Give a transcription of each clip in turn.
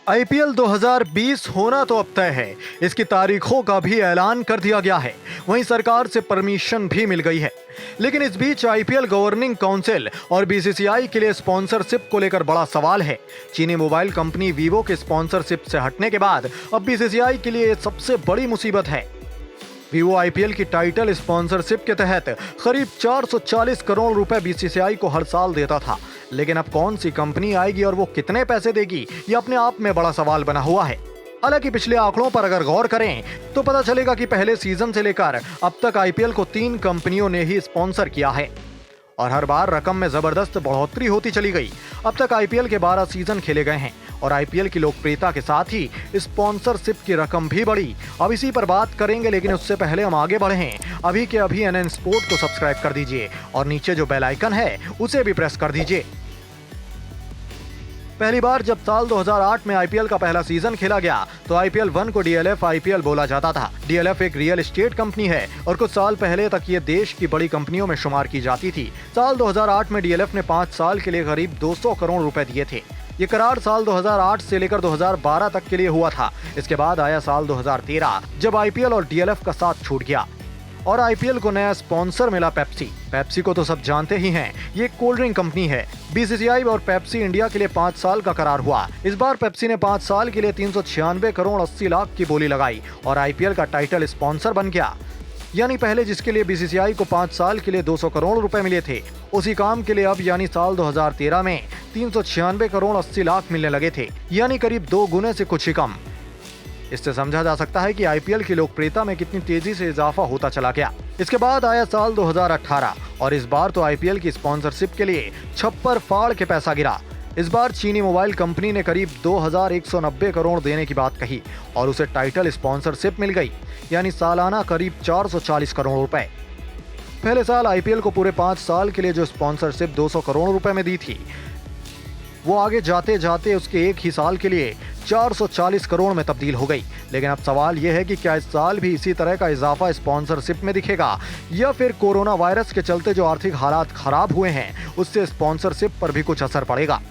IPL 2020 होना तो अब तय है। इसकी तारीखों का भी ऐलान कर दिया गया है। वहीं सरकार से परमिशन भी मिल गई है। लेकिन इस बीच आईपीएल गवर्निंग काउंसिल और बीसीसीआई के लिए स्पॉन्सरशिप को लेकर बड़ा सवाल है। चीनी मोबाइल कंपनी वीवो के स्पॉन्सरशिप से हटने के बाद अब बीसीसीआई के लिए सबसे बड़ी मुसीबत है। वीवो आईपीएल की टाइटल स्पॉन्सरशिप के तहत करीब 440 करोड़ रुपए बीसीसीआई को हर साल देता था। लेकिन अब कौन सी कंपनी आएगी और वो कितने पैसे देगी, ये अपने आप में बड़ा सवाल बना हुआ है। हालांकि पिछले आंकड़ों पर अगर गौर करें तो पता चलेगा कि पहले सीजन से लेकर अब तक आईपीएल को 3 कंपनियों ने ही स्पॉन्सर किया है और हर बार रकम में जबरदस्त बढ़ोतरी होती चली गई। अब तक आईपीएल के 12 सीजन खेले गए हैं और आईपीएल की लोकप्रियता के साथ ही स्पॉन्सरशिप की रकम भी बढ़ी। अब इसी पर बात करेंगे, लेकिन उससे पहले हम आगे बढ़े। अभी के अभी एनएन स्पोर्ट को सब्सक्राइब कर दीजिए और नीचे जो बेल आइकन है उसे भी प्रेस कर दीजिए। पहली बार जब साल 2008 में आईपीएल का पहला सीजन खेला गया तो आईपीएल 1 को डीएलएफ आईपीएल बोला जाता था। डीएलएफ एक रियल एस्टेट कंपनी है और कुछ साल पहले तक ये देश की बड़ी कंपनियों में शुमार की जाती थी। साल 2008 में डीएलएफ ने 5 साल के लिए करीब 200 करोड़ रुपए दिए थे। ये करार साल 2008 से लेकर 2012 तक के लिए हुआ था। इसके बाद आया साल 2013 जब आईपीएल और डीएलएफ का साथ छूट गया और आईपीएल को नया स्पॉन्सर मिला पेप्सी। पेप्सी को तो सब जानते ही हैं, ये एक कोल्ड ड्रिंक कंपनी है। बीसीसीआई और पेप्सी इंडिया के लिए 5 साल का करार हुआ। इस बार पेप्सी ने 5 साल के लिए 396 करोड़ 80 लाख की बोली लगाई और आईपीएल का टाइटल स्पॉन्सर बन गया। यानी पहले जिसके लिए बीसीसीआई को 5 साल के लिए 200 करोड़ रुपए मिले थे, उसी काम के लिए अब यानी साल 2013 में 396 करोड़ 80 लाख मिलने लगे थे, यानी करीब 2 गुने से कुछ ही कम। इससे समझा जा सकता है कि आईपीएल की लोकप्रियता में कितनी तेजी से इजाफा होता चला गया। इसके बाद आया साल 2018 और इस बार तो आईपीएल की स्पॉन्सरशिप के लिए छप्पर फाड़ के पैसा गिरा। इस बार चीनी मोबाइल कंपनी ने करीब 2190 करोड़ देने की बात कही और उसे टाइटल स्पॉन्सरशिप मिल गई, यानी सालाना करीब 440 करोड़ रुपए। पहले साल आईपीएल को पूरे 5 साल के लिए जो स्पॉन्सरशिप 200 करोड़ रुपए में दी थी, वो आगे जाते जाते उसके एक ही साल के लिए 440 करोड़ में तब्दील हो गई। लेकिन अब सवाल यह है कि क्या इस साल भी इसी तरह का इजाफा स्पॉन्सरशिप में दिखेगा या फिर कोरोना वायरस के चलते जो आर्थिक हालात खराब हुए हैं उससे स्पॉन्सरशिप पर भी कुछ असर पड़ेगा।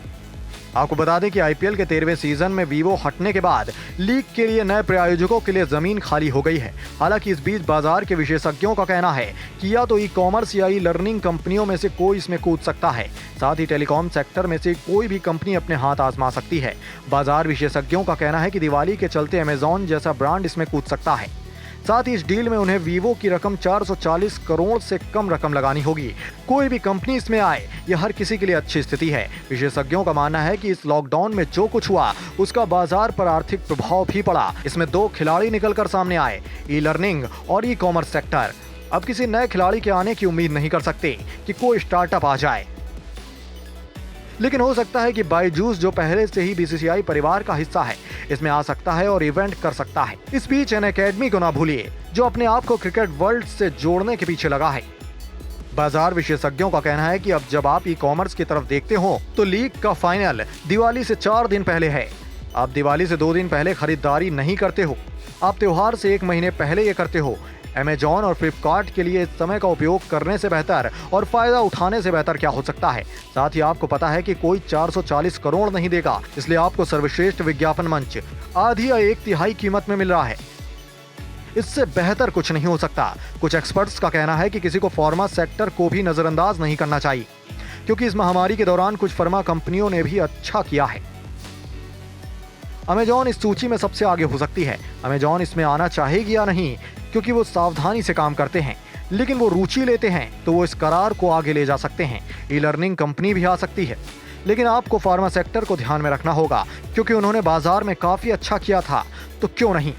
आपको बता दें कि आईपीएल के 13वें सीजन में वीवो हटने के बाद लीग के लिए नए प्रायोजकों के लिए जमीन खाली हो गई है। हालांकि इस बीच बाजार के विशेषज्ञों का कहना है कि या तो ई कॉमर्स या ई लर्निंग कंपनियों में से कोई इसमें कूद सकता है। साथ ही टेलीकॉम सेक्टर में से कोई भी कंपनी अपने हाथ आजमा सकती है। बाजार विशेषज्ञों का कहना है कि दिवाली के चलते अमेजॉन जैसा ब्रांड इसमें कूद सकता है। साथ ही इस डील में उन्हें वीवो की रकम 440 करोड़ से कम रकम लगानी होगी। कोई भी कंपनी इसमें आए, यह हर किसी के लिए अच्छी स्थिति है। विशेषज्ञों का मानना है कि इस लॉकडाउन में जो कुछ हुआ उसका बाजार पर आर्थिक प्रभाव भी पड़ा। इसमें 2 खिलाड़ी निकलकर सामने आए, ई लर्निंग और ई कॉमर्स सेक्टर। अब किसी नए खिलाड़ी के आने की उम्मीद नहीं कर सकते कि कोई स्टार्टअप आ जाए, लेकिन हो सकता है कि बायजूस जो पहले से ही बीसीसीआई परिवार का हिस्सा है, इसमें आ सकता है और इवेंट कर सकता है। इस बीच एन अकेडमी को ना भूलिए, जो अपने आप को क्रिकेट वर्ल्ड से जोड़ने के पीछे लगा है। बाजार विशेषज्ञों का कहना है कि अब जब आप ई कॉमर्स की तरफ देखते हो तो लीग का फाइनल दिवाली से 4 दिन पहले है। आप दिवाली से 2 दिन पहले खरीदारी नहीं करते हो, आप त्योहार से 1 महीने पहले ये करते हो। अमेजॉन और फ्लिपकार्ट के लिए इस समय का उपयोग करने से बेहतर और फायदा उठाने से बेहतर क्या हो सकता है। साथ ही आपको पता है कि कोई 440 करोड़ नहीं देगा, इसलिए आपको सर्वश्रेष्ठ विज्ञापन मंच आधी या 1/3 कीमत में मिल रहा है। इससे बेहतर कुछ नहीं हो सकता। कुछ एक्सपर्ट्स का कहना है कि किसी को फार्मा सेक्टर को भी नजरअंदाज नहीं करना चाहिए, क्योंकि इस महामारी के दौरान कुछ फार्मा कंपनियों ने भी अच्छा किया है। अमेजॉन इस सूची में सबसे आगे हो सकती है। अमेजॉन इसमें आना चाहेगी या नहीं, क्योंकि वो सावधानी से काम करते हैं, लेकिन वो रुचि लेते हैं तो वो इस करार को आगे ले जा सकते हैं। ई लर्निंग कंपनी भी आ सकती है, लेकिन आपको फार्मा सेक्टर को ध्यान में रखना होगा, क्योंकि उन्होंने बाजार में काफी अच्छा किया था, तो क्यों नहीं।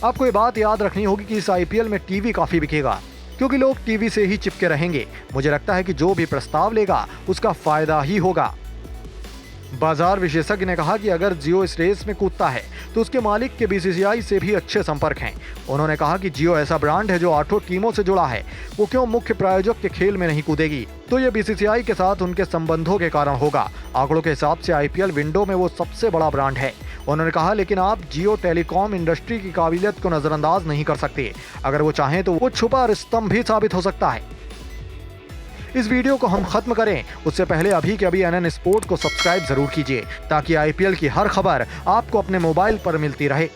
आपको ये बात याद रखनी होगी कि इस आईपीएल में टीवी काफी बिकेगा, क्योंकि लोग टीवी से ही चिपके रहेंगे। मुझे लगता है कि जो भी प्रस्ताव लेगा उसका फायदा ही होगा। बाजार विशेषज्ञ ने कहा कि अगर जियो इस रेस में कूदता है तो उसके मालिक के बीसीसीआई से भी अच्छे संपर्क हैं। उन्होंने कहा कि जियो ऐसा ब्रांड है जो 8 टीमों से जुड़ा है, वो क्यों मुख्य प्रायोजक के खेल में नहीं कूदेगी, तो ये बीसीसीआई के साथ उनके संबंधों के कारण होगा। आंकड़ों के हिसाब से आईपीएल विंडो में वो सबसे बड़ा ब्रांड है। उन्होंने कहा लेकिन आप जियो टेलीकॉम इंडस्ट्री की काबिलियत को नजरअंदाज नहीं कर सकते। अगर वो चाहें तो वो छुपा रुस्तम भी साबित हो सकता है। इस वीडियो को हम खत्म करें उससे पहले अभी के अभी NN स्पोर्ट को सब्सक्राइब जरूर कीजिए ताकि IPL की हर खबर आपको अपने मोबाइल पर मिलती रहे।